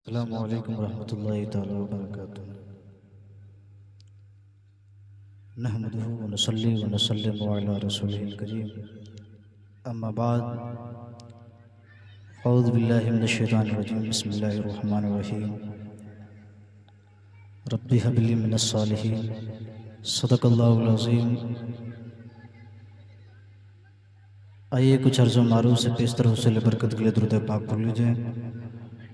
अस्सलामु अलैकुम रहमतुल्लाहि तआला व बरकातुहू। नहमदुहु व नसल्ली व नसल्लिमु अला रसूलिहिल करीम। अम्मा बाद, औज़ु बिल्लाहि मिनश शैतानिर रजीम। बिस्मिल्लाहिर रहमानिर रहीम। Rabbi humbly minus सालिहीन। सदक़ल्लाहुल अज़ीम। आइए कुछ अर्ज़ व मारूफ़ से पेशतर हुस्न बरकत के लिए दुरूद पाक पढ़ लीजिए।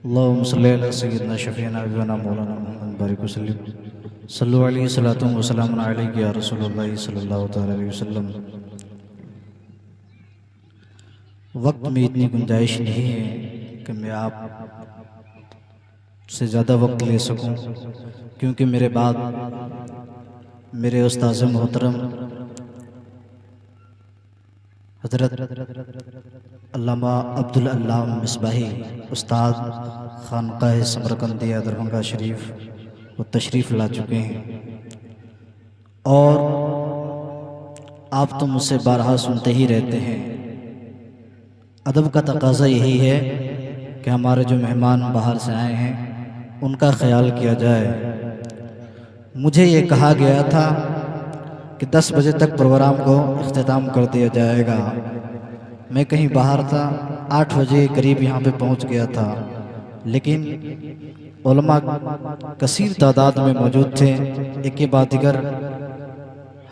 अल्लाहुम्मा सल्ली अला सय्यिदिना शफ़ीना व मौलाना मुहम्मद बारिक वसल्लम सल्लु अलैहि सलातु व सलामुन अलैका या रसूलल्लाह सल्लल्लाहु तआला अलैहि वसल्लम। वक्त में इतनी गुंजाइश नहीं है कि मैं आप से ज़्यादा वक्त ले सकूं, क्योंकि मेरे बाद मेरे उस्ताज़ मोहतरम हज़रत अल्लामा अब्दुल अल्लाम मिसबाही उस्ताद खानकाह समरकंदिया दरभंगा शरीफ वो तशरीफ़ ला चुके हैं। और आप तो मुझसे बारहा सुनते ही रहते हैं। अदब का तकाज़ा यही है कि हमारे जो मेहमान बाहर से आए हैं उनका ख्याल किया जाए। मुझे ये कहा गया था कि 10 बजे तक प्रोग्राम को इख्तिताम कर दिया जाएगा। मैं कहीं बाहर था, 8 बजे करीब यहाँ पे पहुँच गया था, लेकिन उलमा कसीर तादाद में मौजूद थे। एक के बाद दिगर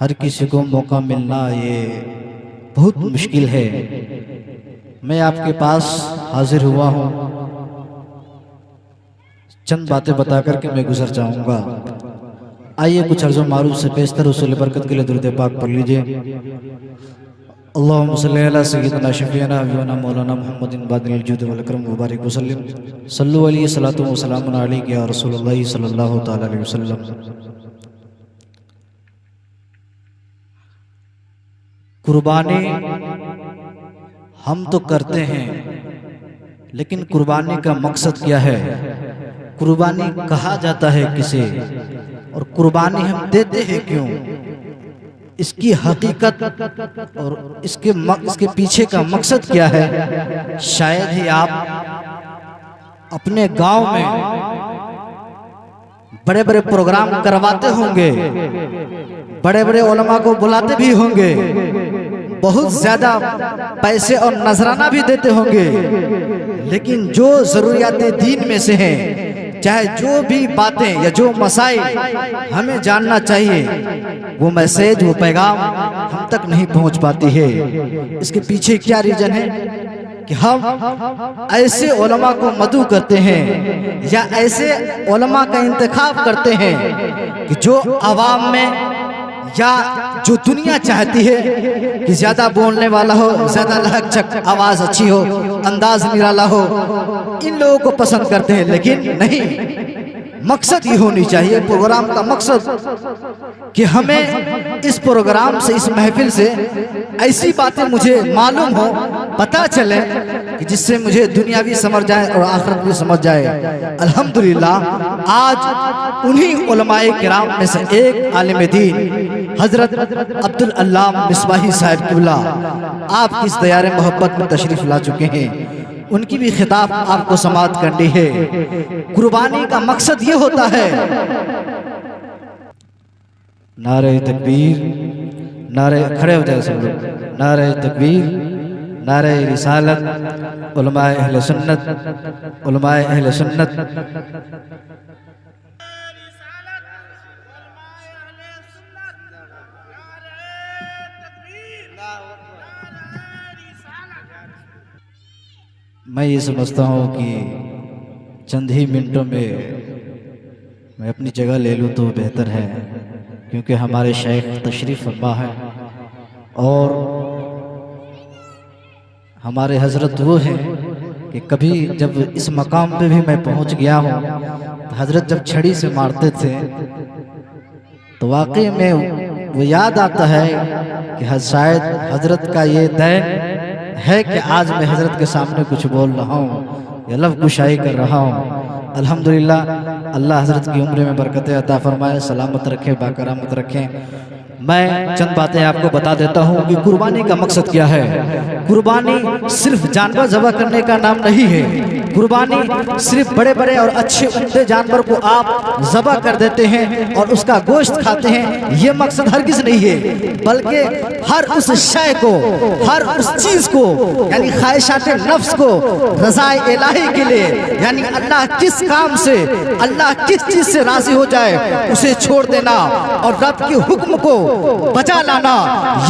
हर किसी को मौका मिलना ये बहुत मुश्किल है। मैं आपके पास हाजिर हुआ हूँ, चंद बातें बता कर के मैं गुजर जाऊँगा। आइए कुछ अर्ज़ मारूफ से पेशतर उसूल बरकत के लिए दुरूद पाक पढ़ लीजिए। अल्लाहुम्मा सल्ली अला सय्यिदिना शफ़ीना व मौलाना मुहम्मदिन बादिल जुद वल करम व बारिक वसल्लम सल्लु अलैहि सलातु व सलामुन अलैका या रसूलल्लाह सल्लल्लाहु तआला अलैहि वसल्लम। कुर्बानी हम तो करते हैं, लेकिन कुर्बानी का मकसद क्या है? कुर्बानी कहा जाता है किसे, और कुर्बानी हम देते हैं क्यों? इसकी हकीकत और इसके पीछे का मकसद क्या है? शायद ही आप अपने गांव में बड़े बड़े प्रोग्राम करवाते होंगे, बड़े बड़े उलमा को बुलाते भी होंगे, बहुत ज्यादा पैसे और नजराना भी देते होंगे, लेकिन जो जरूरियात दीन में से हैं, चाहे जो भी बातें या जो मसाइल हमें जानना चाहिए, वो मैसेज वो पैगाम हम तक नहीं पहुंच पाती है। इसके पीछे क्या रीजन है कि हम ऐसे उलमा को मदऊ करते हैं या ऐसे उलमा का इंतखाब करते हैं कि जो आवाम में या जो दुनिया चाहती है कि ज्यादा बोलने वाला हो, ज्यादा लहक आवाज अच्छी हो, अंदाज निराला हो, इन लोगों को पसंद करते हैं। लेकिन नहीं, मकसद ये होनी चाहिए प्रोग्राम का मकसद कि हमें इस प्रोग्राम से, इस महफिल से ऐसी बातें मुझे मालूम हो, पता चले कि जिससे मुझे दुनिया भी समझ जाए और आखिरत भी समझ जाए। अल्हम्दुलिल्लाह आज उन्हीं उलमाए किराम में से एक आलिम दीन हजरत अब्दुल अल्लाम मिसबाही साहब किबला आपकी इस दयारे मोहब्बत में तशरीफ ला चुके हैं। उनकी भी खिताब आपको समाअत करनी है। कुर्बानी का मकसद ये होता है, नारे तकबीर, नारे खड़े हो जाए सब लोग, नारे तकबीर, नारे रिसालत, उलमाए अहले सुन्नत, उलमाए अहले सुन्नत। मैं ये समझता हूँ कि चंद ही मिनटों में मैं अपनी जगह ले लूँ तो बेहतर है, क्योंकि हमारे शेख तशरीफ़ फरमा है और हमारे हज़रत वो हैं कि कभी जब इस मकाम पे भी मैं पहुँच गया हूँ तो हज़रत जब छड़ी से मारते थे तो वाकई में वो याद आता है कि शायद हज़रत का ये दैन है कि आज मैं हज़रत के सामने कुछ बोल रहा हूँ या लफ्ज़ कुशाई कर रहा हूँ। अल्हम्दुलिल्लाह, अल्लाह हज़रत की उम्र में बरकत अता फरमाए, सलामत रखे, बाकरामत रखें। मैं चंद बातें आपको बता देता हूँ कि कुर्बानी का मकसद क्या है। कुर्बानी सिर्फ जानवर ज़बह करने का नाम नहीं है। कुर्बानी सिर्फ बड़े बड़े और अच्छे उम्दे जानवर को आप ज़बह कर देते हैं और उसका गोश्त खाते हैं, ये मकसद हरगिज़ नहीं है, बल्कि हर उस शय को, हर उस चीज़ को, यानी ख्वाहिशात नफ्स को रज़ाए इलाही के लिए, यानी अल्लाह किस काम से, अल्लाह किस चीज़ से राज़ी हो जाए उसे छोड़ देना और रब के हुक्म को बचा लाना,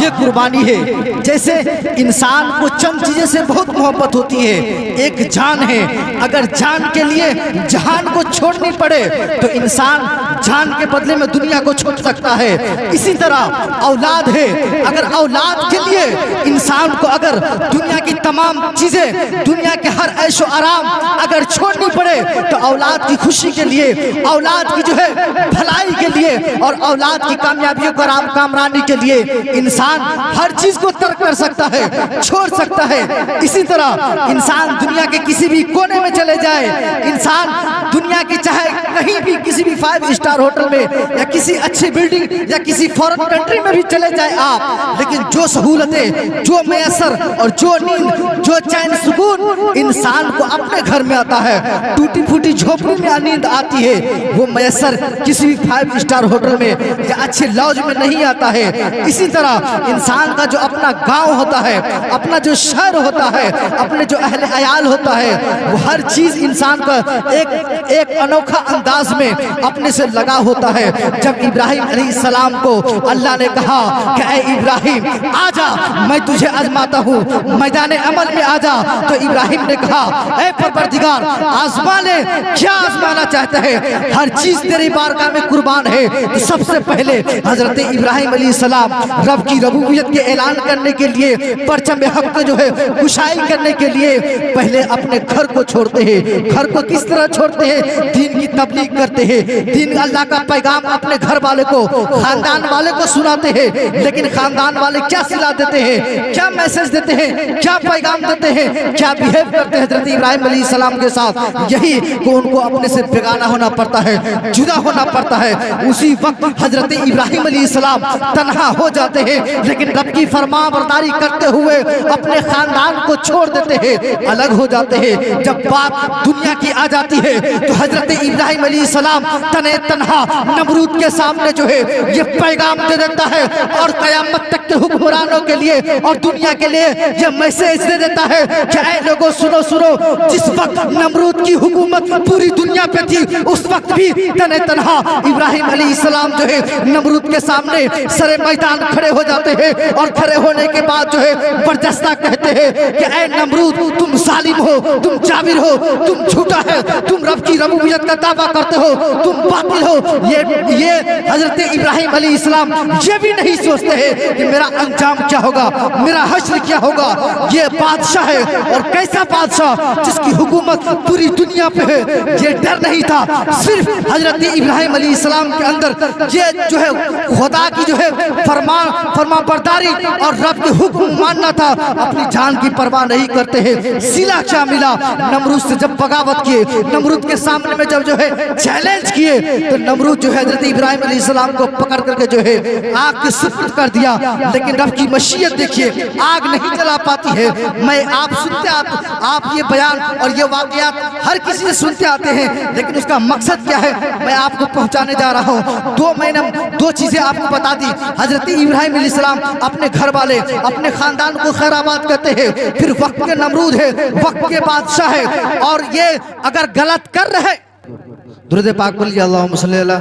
ये कुर्बानी है। जैसे इंसान को चंद चीज़ें से बहुत मोहब्बत होती है, एक जान है, अगर जान के लिए जहान को छोड़नी पड़े तो इंसान जान के बदले में दुनिया को छोड़ सकता है। इसी तरह औलाद है, अगर औलाद के लिए इंसान को अगर दुनिया की तमाम चीज़ें, दुनिया के हर ऐशो आराम अगर छोड़नी पड़े तो औलाद की खुशी के लिए, औलाद की जो है भलाई के लिए और औलाद की कामयाबियों को कामरानी के लिए इंसान हर चीज को तर्क कर सकता है, छोड़ सकता है। इसी तरह इंसान दुनिया के किसी भी कोने में चले जाए, इंसान दुनिया की चाहे कहीं भी किसी भी 5 स्टार होटल में या किसी अच्छी बिल्डिंग या किसी फॉरेन कंट्री में भी चले जाए आप, लेकिन जो सहूलतें, जो मैसर और जो नींद, जो चैन सुकून इंसान को अपने घर में आता है, टूटी फूटी झोपड़ी में नींद आती है, वो मैसर किसी भी 5 स्टार होटल में या अच्छे लॉज में नहीं आता है। इसी तरह इंसान का जो अपना गांव होता है, अपना जो शहर होता है, अपने जो अहले अयाल होता है, वो हर चीज इंसान का एक अनोखा अंदाज में अपने से लगा होता है। जब इब्राहिम अलैहिस्सलाम को अल्लाह ने कहा कि ऐ इब्राहिम आजा, मैं तुझे आजमाता हूँ, मैदान अमल में आजा, तो इब्राहिम ने कहा ऐ परवरदिगार आजमा ले, क्या आजमाना चाहता है, हर चीज तेरी बारगाह में कुर्बान है। तो सबसे पहले हजरत इब्राहिम अलैहिस्सलाम रब की रबूबियत के ऐलान करने के लिए, परचम हक को जो है कुशाई करने के लिए पहले अपने घर को छोड़ते हैं। घर को किस तरह छोड़ते हैं? दीन की तबलीग करते हैं, दीन अल्लाह का पैगाम अपने घर वाले को, खानदान वाले को सुनाते हैं। लेकिन खानदान वाले क्या सिला देते हैं, क्या मैसेज देते हैं, क्या पैगाम देते हैं, क्या बिहेव करते हैं हजरत इब्राहिम अलैहिस्सलाम के साथ, यही को उनको अपने से बेगाना होना पड़ता है, जुदा होना पड़ता है। उसी वक्त हजरत इब्राहिम अलैहिस्सलाम तन्हा हो जाते हैं, लेकिन रब की फरमाबरदारी करते हुए अपने खानदान को छोड़ देते हैं, अलग हो जाते हैं। जब बात दुनिया की आ जाती है तो हजरत इब्राहिम अलैहिस्सलाम तने तन्हा नमरूद के सामने जो है ये पैगाम दे देता है और कयामत तक के हुक्मरानों के लिए और दुनिया के लिए ये मैसेज दे देता है कि ऐ लोगों सुनो सुनो, जिस वक्त नमरूद की हुकूमत पूरी दुनिया पे थी उस वक्त भी तने तन्हा इब्राहिम अलैहिस्सलाम जो है नमरूद के सामने सरे मैदान खड़े हो जाते हैं और खड़े होने के बाद जो है बरजस्ता कहते हैं कि ऐ नमरूद तुम जालिम हो, तुम जाबिर हो, तुम झूठा है, तुम रब की रबूबियत का दावा करते हो, तुम बातिल हो। ये हजरत इब्राहिम अलैहिस्सलाम ये भी नहीं सोचते हैं कि मेरा अंजाम क्या होगा, मेरा हश्र क्या होगा। ये बादशाह है और कैसा बादशाह जिसकी हुकूमत पूरी दुनिया पे है। ये डर नहीं था, सिर्फ हजरत इब्राहिम अलैहिस्सलाम के अंदर ये जो है खुदा की जो है फरमाबरदारी और रब के हुक्म मानना था। अपनी जान की परवाह नहीं करते हैं। सिला क्या मिला? नमरूद से जब बगावत किए, नमरूद के सामने में जब जो है चैलेंज किए तो नमरूद जो है हजरत इब्राहिम अलैहिस्सलाम को पकड़ करके जो है आग के सुपुर्द कर दिया। लेकिन रब की मशीयत देखिए, आग नहीं जला पाती है। मैं आप सुनते आप ये बयान और ये वाकयात हर किसी से सुनते आते हैं, लेकिन उसका मकसद क्या है मैं आपको पहुंचाने जा रहा हूँ। 2 महीने 2 चीजें आपको बता दी। हजरत इब्राहिम अलैहिस्सलाम अपने घर वाले, अपने खानदान को खैराबाद करते हैं, फिर वक्त के नमरूद है, वक्त के बादशाह है, और ये अगर गलत कर रहे दुरूद पाक बोलिए अल्लाहुम्मा सल्ली अला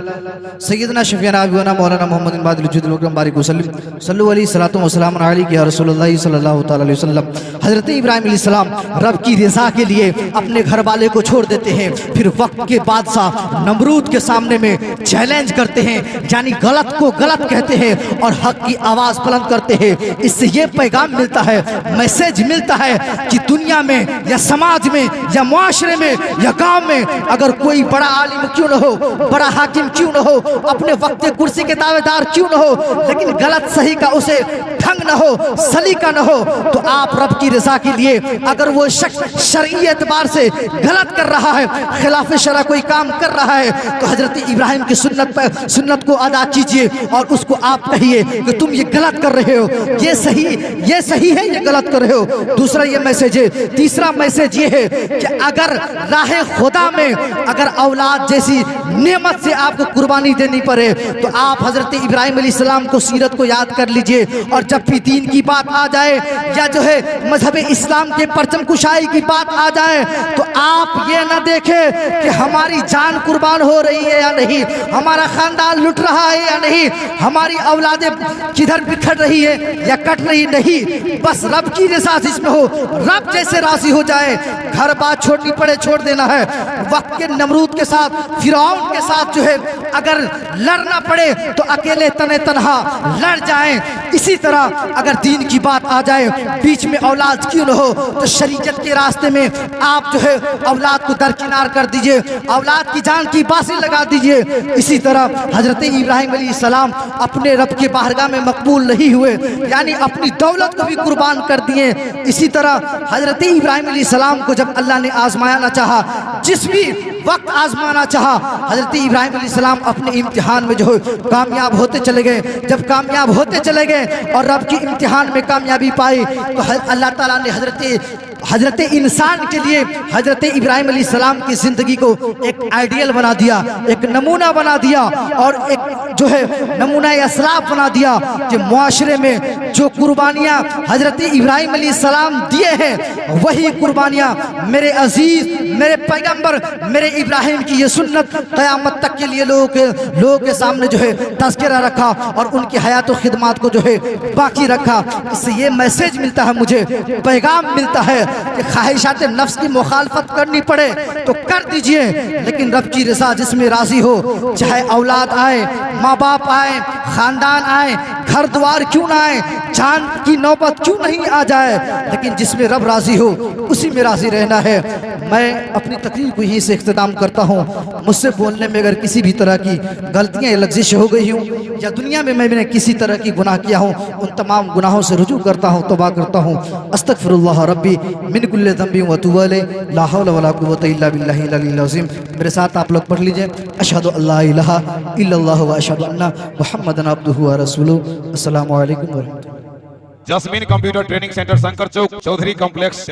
सय्यदना शफीना अबीना मौलाना मोहम्मद बादिल जुदुल अकरम बारिक वसल्लम सल्लु अलैहि सलातु व सलाम अलैहि या रसूलुल्लाह सल्लल्लाहु तआला अलैहि वसल्लम। हजरत इब्राहिम अलैहिस्सलाम रब की रज़ा के लिए अपने घर वाले को छोड़ देते हैं, फिर वक्त के बादशाह नमरूद के सामने में चैलेंज करते हैं, यानी गलत को गलत कहते हैं और हक की आवाज़ बुलंद करते हैं। इससे ये पैगाम मिलता है, मैसेज मिलता है कि दुनिया में या समाज में या मुआशरे में या गाँव में अगर कोई कोई बड़ा आलिम क्यों न हो, बड़ा हाकिम क्यों न हो, अपने वक्त कुर्सी के दावेदार क्यों न हो, लेकिन गलत सही का उसे ढंग न हो, सलीका न हो, तो आप रब की रजा के लिए अगर वो शख्स शरई एतबार से गलत कर रहा है, खिलाफ शरा कोई काम कर रहा है, तो हजरत इब्राहिम की सुन्नत को अदा कीजिए और उसको आप कहिए कि तुम ये गलत कर रहे हो, ये सही है, ये गलत कर रहे हो। दूसरा ये मैसेज है। तीसरा मैसेज ये है कि अगर राह खुदा में अगर औलाद जैसी नेमत से आपको कुर्बानी देनी पड़े तो आप हजरत इब्राहिम अलैहिस्सलाम को सीरत को याद कर लीजिए, और जब भी दीन की बात आ जाए या जो है मजहब इस्लाम के परचम कुशाई की बात आ जाए तो आप ये ना देखें कि हमारी जान कुर्बान हो रही है या नहीं, हमारा खानदान लुट रहा है या नहीं, हमारी औलादें किधर बिखर रही है या कट रही, नहीं, बस रब की रज़ा जिसमें हो, रब जैसे राजी हो जाए, घर बात छोड़नी पड़े छोड़ देना है। वक्त के नमरूद के साथ, फिरौन के साथ जो है अगर लड़ना पड़े तो अकेले तने तनहा लड़ जाएं। इसी तरह अगर दीन की बात आ जाए, बीच में औलाद क्यों न हो, तो शरीयत के रास्ते में आप जो है औलाद को दरकिनार कर दीजिए, औलाद की जान की बासी लगा दीजिए। इसी तरह हजरत इब्राहिम अलैहिस्सलाम अपने रब के बारगाह में मकबूल नहीं हुए, यानी अपनी दौलत को भी कुर्बान कर दिए। इसी तरह हजरत इब्राहिम अलैहिस्सलाम को जब अल्लाह ने आजमाना चाहा, जिस भी वक्त आजमाना चाहा, हजरत इब्राहिम अलैहिस्सलाम अपने इम्तिहान में जो है कामयाब होते चले गए। जब कामयाब होते चले गए और रब की इम्तिहान में कामयाबी पाई तो अल्लाह ताला ने हजरत इंसान के लिए हजरत इब्राहिम अलैहिस्सलाम की ज़िंदगी को एक आइडियल बना दिया, एक नमूना बना दिया, और एक जो है नमूना असलाफ बना दिया कि मुआशरे में जो कुर्बानियाँ हजरत इब्राहिम अलैहिस्सलाम दिए हैं वही कुर्बानियाँ मेरे अजीज़, मेरे पैगम्बर, मेरे इब्राहिम की ये सुन्नत क़यामत तक के लिए लोगों के सामने जो है तज़किरा रखा और उनकी हयात और खिदमात को जो है बाकी रखा। इससे ये मैसेज मिलता है, मुझे पैगाम मिलता है कि ख्वाहिशात नफ्स की मुखालफत करनी पड़े तो कर दीजिए, लेकिन रब की रज़ा जिसमें राजी हो, चाहे औलाद आए, माँ बाप आए, खानदान आए, घर द्वार क्यों ना आए, जान की नौबत क्यों नहीं आ जाए, लेकिन जिसमें रब राजी हो उसी में राजी रहना है। मैं अपनी तकरीर को यहीं से इख्तिताम करता हूँ। मुझसे बोलने में अगर किसी भी तरह की गलतियाँ या लग़्ज़िश हो गई हूँ या दुनिया में मैंने किसी तरह की गुनाह किया हूँ, उन तमाम गुनाहों से रुजू करता हूँ, तौबा करता हूँ। अस्तगफिरुल्लाह रब्बी मिन कुल्लि ज़ंबिन व अतूबु अलैहि, ला हौला वला कुव्वता इल्ला बिल्लाहिल अलिय्यिल अज़ीम। मेरे साथ आप लोग पढ़ लीजिए, अशहदु अल्ला इलाहा इल्लल्लाह व अशहदु अन्ना मुहम्मदन अब्दुहु व रसूलुहु। अस्सलामु अलैकुम व रहमतुल्लाह। Jasmine computer training centre, Shankar Chowk, Chaudhary complex.